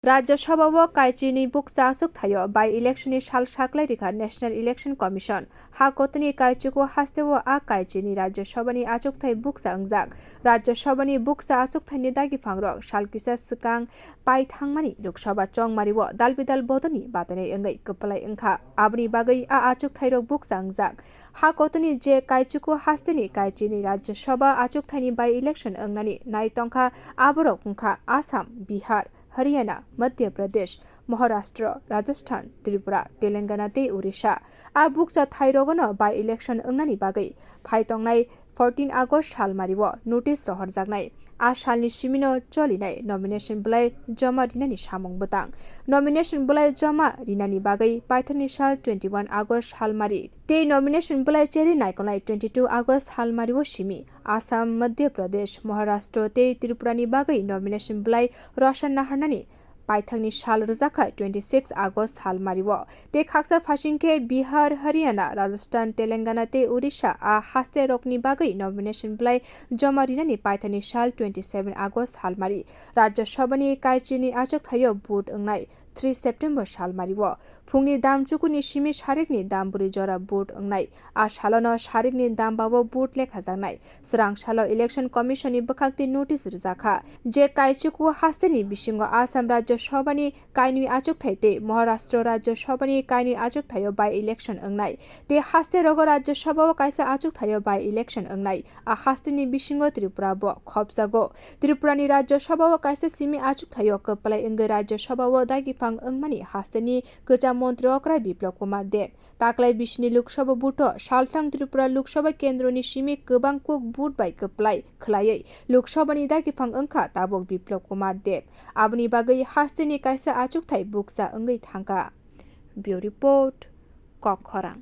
राज्य सभा काइचिनी Buxa achugthai by इलेक्शननि साल साख्लायरिखा नेशनल इलेक्शन कमिशन हा गतनि काइचिको हास्तेव आ काइचिनी राज्य सभानि achugthai बुक्सा अंगजाक राज्य सभानि बुक्सा achugthaini दागि फांग्रक सालकिसा सिकां पाइथांमानि लोकसभा चंगमारिव दालबिदाल बदनि बातनै अंगै कपलाय अंखा आबनि बागै आ achugthai रक बुक्सा अंगजाक हा गतनि जे काइचिको हास्तेनि काइचिनी Rajya Sabha achugthaini by election अंगनानि नायतंखा आबरक अंखा आसाम बिहार हरियाणा मध्य प्रदेश महाराष्ट्र राजस्थान त्रिपुरा तेलंगाना ते उड़ीसा आ बुक्सा थाइरगन बाई इलेक्शन अंगनानि बागै फाइतंनाय 14 आगस्ट सालमारिव नोटिस रहरजागनाय आ सालनि सिमिनो चलिनाय नमिनेशन बिलाइ जमा रिनानि सामं बतां नमिनेशन बिलाइ जमा रिनानि बागै पाइथननि साल 21 आगस्ट सालमारि ते नमिनेशन बिलाइ चेरि नायकनाय 22 आगस्ट सालमारिव सिमि आसाम मध्य प्रदेश महाराष्ट्र ते त्रिपुरानि बागै नमिनेशन बिलाइ रसन नाहरनानि पाइथांनि साल रजाखा 26 आगस्ट सालमारिव ते खाक्सा फासिंखे बिहार हरियाणा राजस्थान तेलंगाना ते उड़ीसा आ हास्ते रकनि बागै नमिनेशन बिलाइ जमा रिनानि पाइथांनि साल 27 आगस्ट सालमारि राज्य सभानि काइचिनी achugthai बुट अंगनाय 3 सेप्टेम्बर सालमारिव फुंनि दामचुकुनि सिमि सारिकनि दामबुरि जरा बुट अंगनाय आ सालन सारिकनि दामबाबो बुट लेखा जांनाय स्रां साल इलेक्शन कमिशननि बखाक्ति नोटिस रजाखा जे काइचिको हास्तेनि बिसिंग आसाम राज्य सभानि काइनि achugthai ते महाराष्ट्र राज्य सभानि काइनि achugthai बाई इलेक्शन अंगनाय ते हास्ते रग राज्य सभा काइसा achugthai बाई इलेक्शन अंगनाय आ हास्तेनि बिसिंग त्रिपुरा ब खबजागो त्रिपुरानि राज्य सभा काइसा सिमि achugthai कपलाय अंग राज्य सभा दागि फांग अंगमानि हास्तेनि गोजा मन्त्री अक्राय बिप्लव कुमार देव ताक्लाय बिसिनि लोकसभा बुट सालथां त्रिपुरा लोकसभा केन्द्रनि सिमि गोबां कुक बुट बाय कपलाय खलायै लोकसभानि दागि फांग अंखा ताबक बिप्लव कुमार देव आबनि बागै हास्तेनि काइसा achugthai बुक्सा अंगै थांगा ब्युरो रिपोर्ट कखरां।